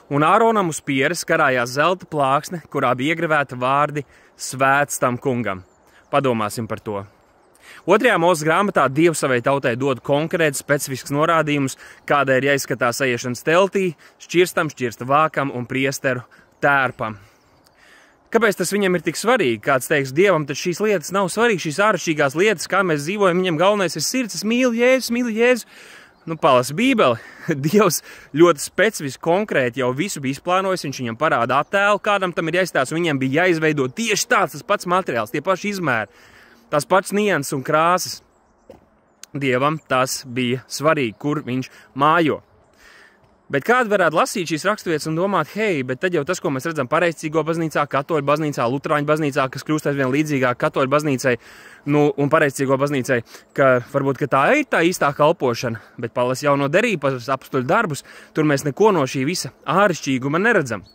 Un Āronam uz pieres karājās zelta plāksne, kurā bija iegravēti vārdi svēts tam kungam. Padomāsim par to. 2. Mūzes grāmatā Dievs savai tautai dod konkrētus specifiskus norādījumus, kādai ir jāizskatās eiešanas teltī, šķirsta vākam un priesteru tērpam. Kāpēc tas viņam ir tik svarīgi? Kāds teiks, Dievam tad šīs lietas nav svarīgas, šīs āršķirīgās lietas, kā mēs dzīvojam, viņam galvenais ir sirds, es mīlu Jēzu. Nu, palasi Bībeli. Dievs ļoti specifiski, konkrēti jau visu bija izplānojis, viņš viņam parāda attēlu, kādam tam ir jāizstāsta, un viņam bija jāizveido tieši tas pats materiāls, tie paši izmēri, tās pats nianses un krāsas. Dievam tas bija svarīgi, kur viņš mājo. Bet kādi varētu lasīt šīs raksturvietas un domāt, hei, bet tad jau tas, ko mēs redzam pareizcīgo baznīcā, katoļu baznīcā, luterāņu baznīcā, kas kļūst aizvien līdzīgāk katoļu baznīcai, un pareizcīgo baznīcai, ka varbūt ka tā ir tā īstā kalpošana, bet palasi jauno derību, apstuļu darbus, tur mēs neko no šī visa āršķirīguma neredzam.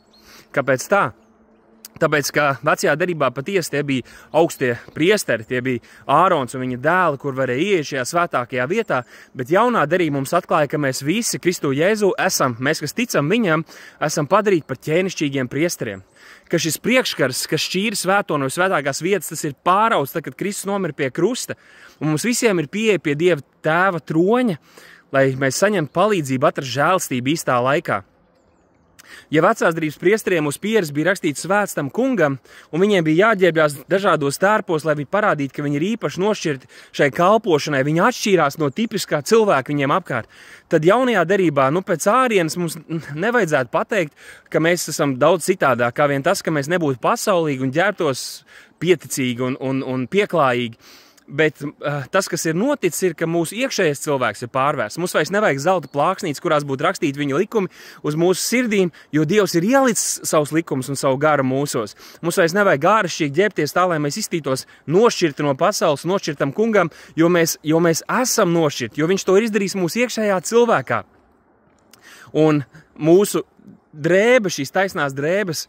Kāpēc tā? Tāpēc, ka vecajā derībā patiesi tie bija augstie priesteri, tie bija Ārons un viņa dēli, kur varēja ieiet šajā svētākajā vietā, bet jaunā derība mums atklāja, ka mēs visi Kristu Jēzu mēs, kas ticam viņam, esam padarīti par ķēnišķīgiem priesteriem. Ka šis priekškars, kas šķīra svēto no svētākās vietas, tas ir pārauts, tad, kad Kristus nomira pie krusta, un mums visiem ir pieeja pie Dieva tēva troņa, lai mēs saņemtu palīdzību atrast žēlstību īstā laikā. Ja vecās derības priesteriem uz pieres bija rakstīts svēts tam kungam, un viņiem bija jāģērbjās dažādos tērpos, lai viņi parādītu, ka viņi ir īpaši nošķirti šai kalpošanai, viņi atšķīrās no tipiskā cilvēka viņiem apkārt, tad jaunajā derībā, pēc ārienes mums nevajadzētu pateikt, ka mēs esam daudz citādāk, kā vien tas, ka mēs nebūtu pasaulīgi un ģērbtos pieticīgi un pieklājīgi. Bet tas, kas ir noticis, ir, ka mūsu iekšējais cilvēks ir pārvērsts. Mums vairs nevajag zelta plāksnītes, kurās būtu rakstīti viņa likumi uz mūsu sirdīm, jo Dievs ir ielicis savus likumus un savu garu mūsos. Mums vairs nevajag āršķirīgi ģērbties tā, lai mēs iztītos nošķirti no pasaules, nošķirtam kungam, jo mēs esam nošķirti, jo viņš to ir izdarījis mūsu iekšējā cilvēkā. Un mūsu drēbe, šīs taisnās drēbes,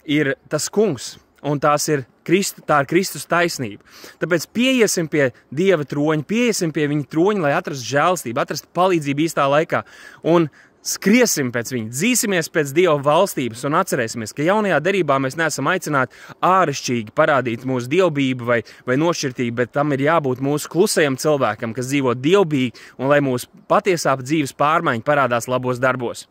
ir tas kungs. Un tā ir Kristus taisnība. Tāpēc pieiesim pie Dieva troņa, pieiesim pie viņa troņa, lai atrastu žēlstību, atrastu palīdzību īstā laikā. Un skriesim pēc viņa, dzīsimies pēc Dieva valstības un atcerēsimies, ka jaunajā derībā mēs neesam aicināti āršķirīgi parādīt mūsu dievbību vai nošķirtību, bet tam ir jābūt mūsu klusajam cilvēkam, kas dzīvo dievbīgi un lai mūsu patiesā dzīves pārmaiņa parādās labos darbos.